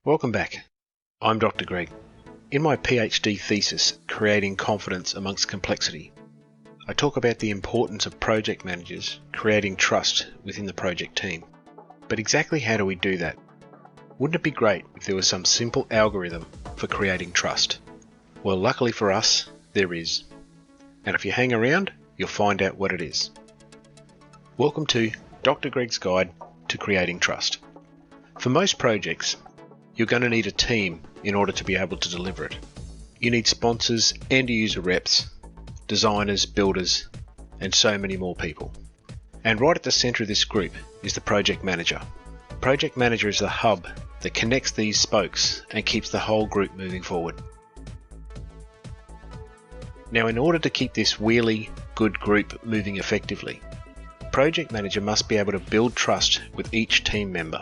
Welcome back. I'm Dr. Greg. In my PhD thesis, Creating Confidence Amongst Complexity, I talk about the importance of project managers creating trust within the project team. But exactly how do we do that? Wouldn't it be great if there was some simple algorithm for creating trust? Well, luckily for us, there is. And if you hang around, you'll find out what it is. Welcome to Dr. Greg's Guide to Creating Trust. For most projects, you're going to need a team in order to be able to deliver it. You need sponsors, end-user reps, designers, builders, and so many more people. And right at the center of this group is the project manager. The project manager is the hub that connects these spokes and keeps the whole group moving forward. Now, in order to keep this really good group moving effectively, the project manager must be able to build trust with each team member.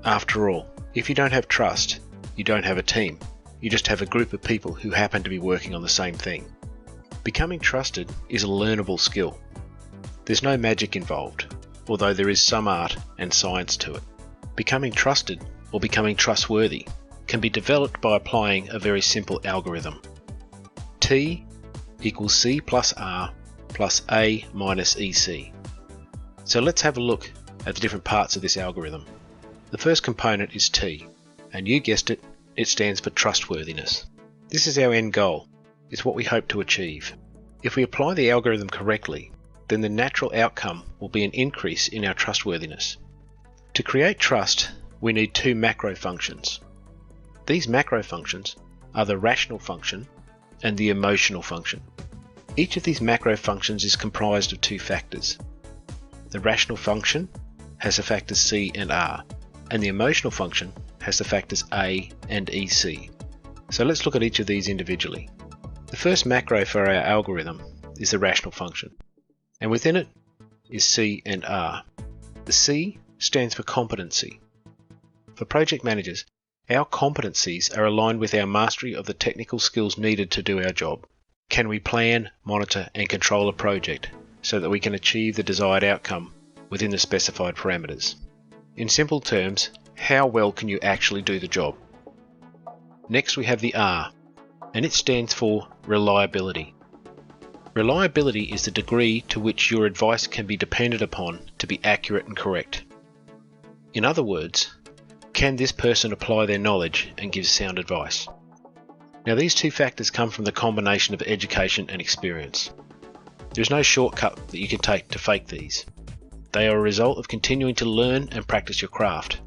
After all, if you don't have trust, you don't have a team. You just have a group of people who happen to be working on the same thing. Becoming trusted is a learnable skill. There's no magic involved, although there is some art and science to it. Becoming trusted or becoming trustworthy can be developed by applying a very simple algorithm. T equals C plus R plus A minus EC. So let's have a look at the different parts of this algorithm. The first component is T, and you guessed it, it stands for trustworthiness. This is our end goal. It's what we hope to achieve. If we apply the algorithm correctly, then the natural outcome will be an increase in our trustworthiness. To create trust, we need two macro functions. These macro functions are the rational function and the emotional function. Each of these macro functions is comprised of two factors. The rational function has the factors C and R, and the emotional function has the factors A and EC. So let's look at each of these individually. The first macro for our algorithm is the rational function, and within it is C and R. The C stands for competency. For project managers, our competencies are aligned with our mastery of the technical skills needed to do our job. Can we plan, monitor, and control a project so that we can achieve the desired outcome within the specified parameters? In simple terms, how well can you actually do the job? Next we have the R, and it stands for reliability. Reliability is the degree to which your advice can be depended upon to be accurate and correct. In other words, can this person apply their knowledge and give sound advice? Now, these two factors come from the combination of education and experience. There's no shortcut that you can take to fake these. They are a result of continuing to learn and practice your craft.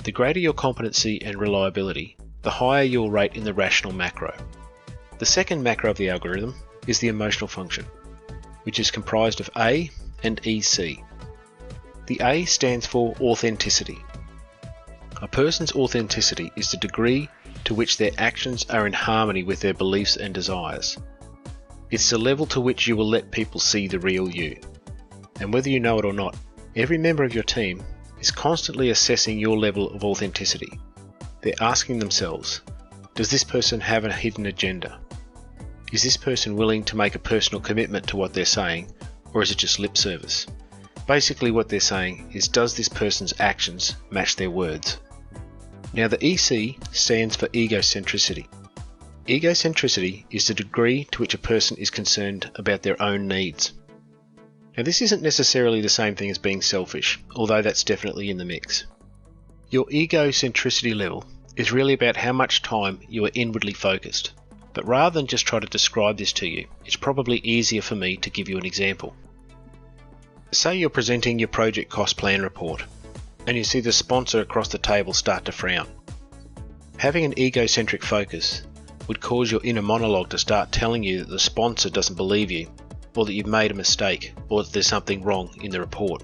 The greater your competency and reliability, the higher you'll rate in the rational macro. The second macro of the algorithm is the emotional function, which is comprised of A and EC. The A stands for authenticity. A person's authenticity is the degree to which their actions are in harmony with their beliefs and desires. It's the level to which you will let people see the real you. And whether you know it or not, every member of your team is constantly assessing your level of authenticity. They're asking themselves, does this person have a hidden agenda? Is this person willing to make a personal commitment to what they're saying, or is it just lip service? Basically what they're saying is, does this person's actions match their words? Now, the EC stands for egocentricity. Egocentricity is the degree to which a person is concerned about their own needs. Now, this isn't necessarily the same thing as being selfish, although that's definitely in the mix. Your egocentricity level is really about how much time you are inwardly focused. But rather than just try to describe this to you, it's probably easier for me to give you an example. Say you're presenting your project cost plan report, and you see the sponsor across the table start to frown. Having an egocentric focus would cause your inner monologue to start telling you that the sponsor doesn't believe you, or that you've made a mistake, or that there's something wrong in the report.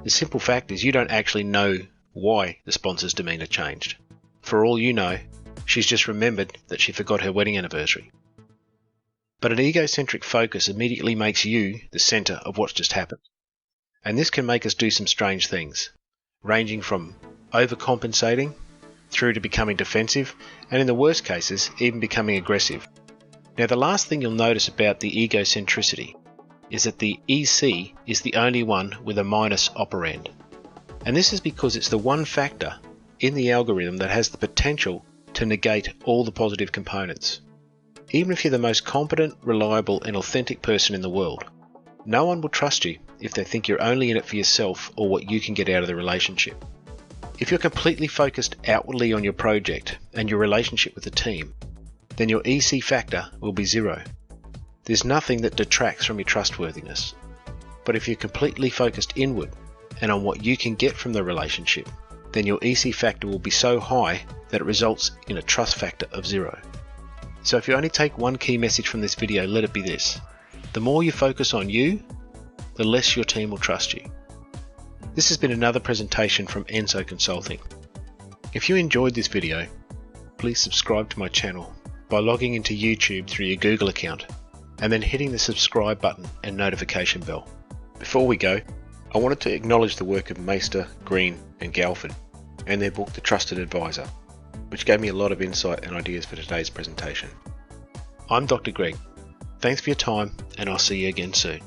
The simple fact is you don't actually know why the sponsor's demeanour changed. For all you know, she's just remembered that she forgot her wedding anniversary. But an egocentric focus immediately makes you the centre of what's just happened. And this can make us do some strange things, ranging from overcompensating through to becoming defensive, and in the worst cases, even becoming aggressive. Now, the last thing you'll notice about the egocentricity is that the EC is the only one with a minus operand. And this is because it's the one factor in the algorithm that has the potential to negate all the positive components. Even if you're the most competent, reliable, and authentic person in the world, no one will trust you if they think you're only in it for yourself or what you can get out of the relationship. If you're completely focused outwardly on your project and your relationship with the team, then your EC factor will be 0. There's nothing that detracts from your trustworthiness. But if you're completely focused inward and on what you can get from the relationship, then your EC factor will be so high that it results in a trust factor of 0. So if you only take one key message from this video, let it be this: the more you focus on you, the less your team will trust you. This has been another presentation from Enso Consulting. If you enjoyed this video, please subscribe to my channel by logging into YouTube through your Google account and then hitting the subscribe button and notification bell. Before we go, I wanted to acknowledge the work of Meister, Green and Galford and their book The Trusted Advisor, which gave me a lot of insight and ideas for today's presentation. I'm Dr. Greg. Thanks for your time, and I'll see you again soon.